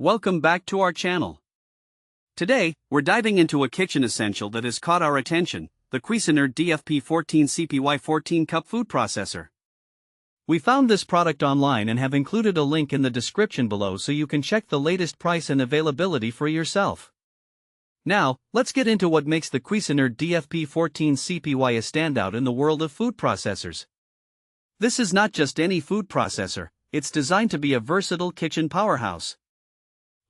Welcome back to our channel. Today, we're diving into a kitchen essential that has caught our attention, the Cuisinart DFP-14CPY 14-cup food processor. We found this product online and have included a link in the description below so you can check the latest price and availability for yourself. Now, let's get into what makes the Cuisinart DFP-14CPY a standout in the world of food processors. This is not just any food processor, it's designed to be a versatile kitchen powerhouse.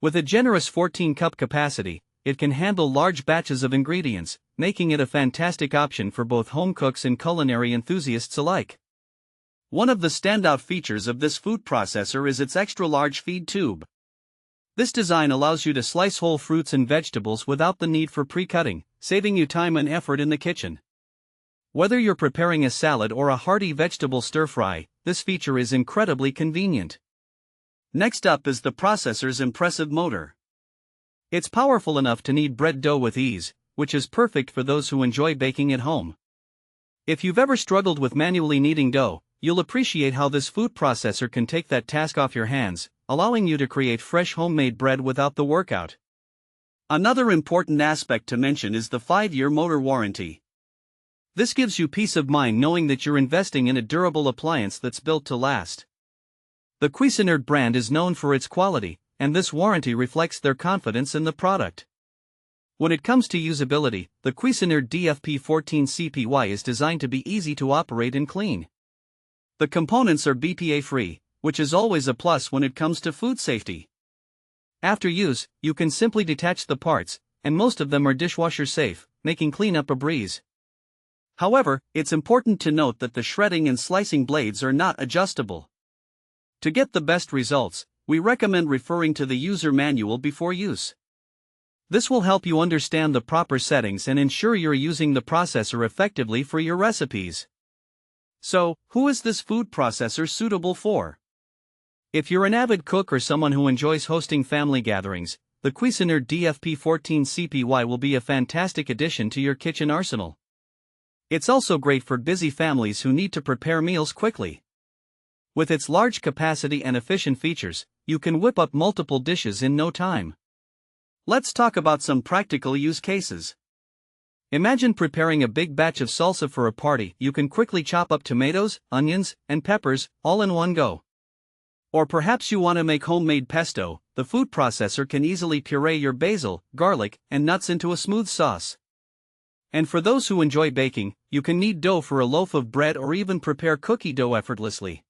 With a generous 14-cup capacity, it can handle large batches of ingredients, making it a fantastic option for both home cooks and culinary enthusiasts alike. One of the standout features of this food processor is its extra-large feed tube. This design allows you to slice whole fruits and vegetables without the need for pre-cutting, saving you time and effort in the kitchen. Whether you're preparing a salad or a hearty vegetable stir-fry, this feature is incredibly convenient. Next up is the processor's impressive motor. It's powerful enough to knead bread dough with ease, which is perfect for those who enjoy baking at home. If you've ever struggled with manually kneading dough, you'll appreciate how this food processor can take that task off your hands, allowing you to create fresh homemade bread without the workout. Another important aspect to mention is the 5-year motor warranty. This gives you peace of mind knowing that you're investing in a durable appliance that's built to last. The Cuisinart brand is known for its quality, and this warranty reflects their confidence in the product. When it comes to usability, the Cuisinart DFP-14CPY is designed to be easy to operate and clean. The components are BPA-free, which is always a plus when it comes to food safety. After use, you can simply detach the parts, and most of them are dishwasher safe, making cleanup a breeze. However, it's important to note that the shredding and slicing blades are not adjustable. To get the best results, we recommend referring to the user manual before use. This will help you understand the proper settings and ensure you're using the processor effectively for your recipes. So, who is this food processor suitable for? If you're an avid cook or someone who enjoys hosting family gatherings, the Cuisinart DFP-14CPY will be a fantastic addition to your kitchen arsenal. It's also great for busy families who need to prepare meals quickly. With its large capacity and efficient features, you can whip up multiple dishes in no time. Let's talk about some practical use cases. Imagine preparing a big batch of salsa for a party. You can quickly chop up tomatoes, onions, and peppers, all in one go. Or perhaps you want to make homemade pesto. The food processor can easily puree your basil, garlic, and nuts into a smooth sauce. And for those who enjoy baking, you can knead dough for a loaf of bread or even prepare cookie dough effortlessly.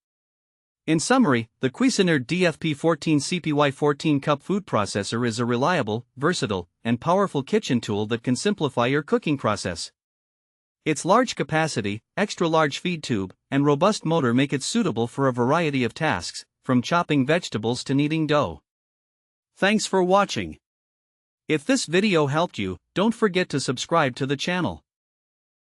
In summary, the Cuisinart DFP-14CPY 14-cup food processor is a reliable, versatile, and powerful kitchen tool that can simplify your cooking process. Its large capacity, extra-large feed tube, and robust motor make it suitable for a variety of tasks, from chopping vegetables to kneading dough. Thanks for watching. If this video helped you, don't forget to subscribe to the channel.